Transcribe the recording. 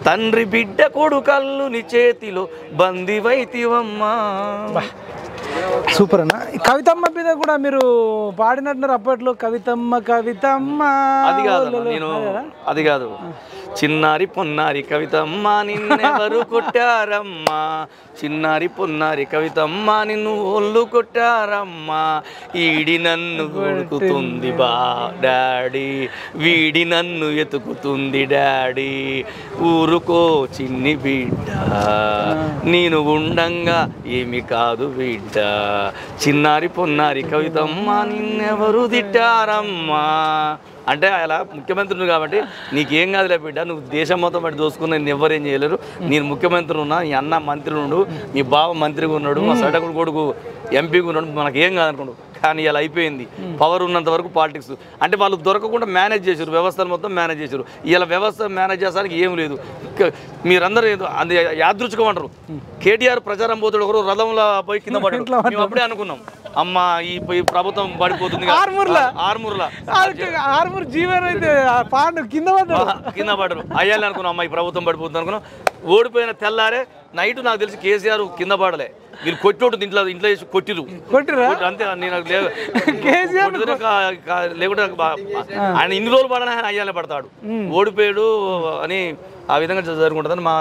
తండ్రి బిడ్డ కొడుకల్లు నీ చేతిలో బందివైతివమ్మా. సూపర్ అన్న. కవితమ్మ మీద కూడా మీరు పాడినట్టున్నారు అప్పట్లో, కవితమ్మ కవితమ్మ. అది కాదు నేను, అది కాదు. చిన్నారి పొన్నారి కవితమ్మ నిన్నెవరు కొట్టారమ్మా, చిన్నారి పొన్నారి కవితమ్మ నిన్ను ఒళ్ళు కొట్టారమ్మా, ఈడి నన్ను కొడుకుతుంది బా డాడీ, వీడి నన్ను ఎతుకుతుంది డాడీ, ఊరుకో చిన్ని బిడ్డ నేను ఉండంగా ఏమి కాదు బిడ్డ, చిన్నారి పొన్నారి కవితమ్మ నిన్నెవరు తిట్టారమ్మా. అంటే అలా ముఖ్యమంత్రిని కాబట్టి నీకేం కాదులే బిడ్డ, నువ్వు దేశం మొత్తం బట్టి దోసుకున్న నేను ఎవరేం చేయలేరు, నేను ముఖ్యమంత్రి ఉన్నా, నీ అన్న మంత్రి ఉన్నాడు, మీ బావ మంత్రిగా ఉన్నాడు, మా సడకుడు కొడుకు ఎంపీగా ఉన్నాడు, మనకేం కాదనుకున్నాడు. కానీ ఇలా అయిపోయింది. పవర్ ఉన్నంత వరకు పాలిటిక్స్ అంటే వాళ్ళు దొరకకుండా మేనేజ్ చేశారు, వ్యవస్థను మొత్తం మేనేజ్ చేశారు. ఇలా వ్యవస్థ మేనేజ్ చేసడానికి ఏం లేదు. మీరందరూ అది యాదృచ్ఛికం అంటారు. కేటీఆర్ ప్రచారం పోతాడు, ఒకరు రథంలో పోయి కింద పడ్డాడు. మేము అప్పుడే అనుకున్నాం అమ్మ ఈ ప్రభుత్వం పడిపోతుంది, ఆర్మూర్ జీవన్ అయితే కింద పడ్డారు అయ్యాలి అనుకున్నాం. అమ్మ ఈ ప్రభుత్వం పడిపోతుంది అనుకున్నాం. ఓడిపోయిన తెల్లారే నైట్ నాకు తెలిసి కేసీఆర్ కింద పడలే, వీళ్ళు కొట్టోడు ఇంట్లో వేసి కొట్టిరా అంతే. నేను లేకుంటే ఆయన ఇన్ని రోజులు పడని ఆయన అయ్యాలే పడతాడు, ఓడిపోయాడు అని ఆ విధంగా జరుగుతుంటుందని మా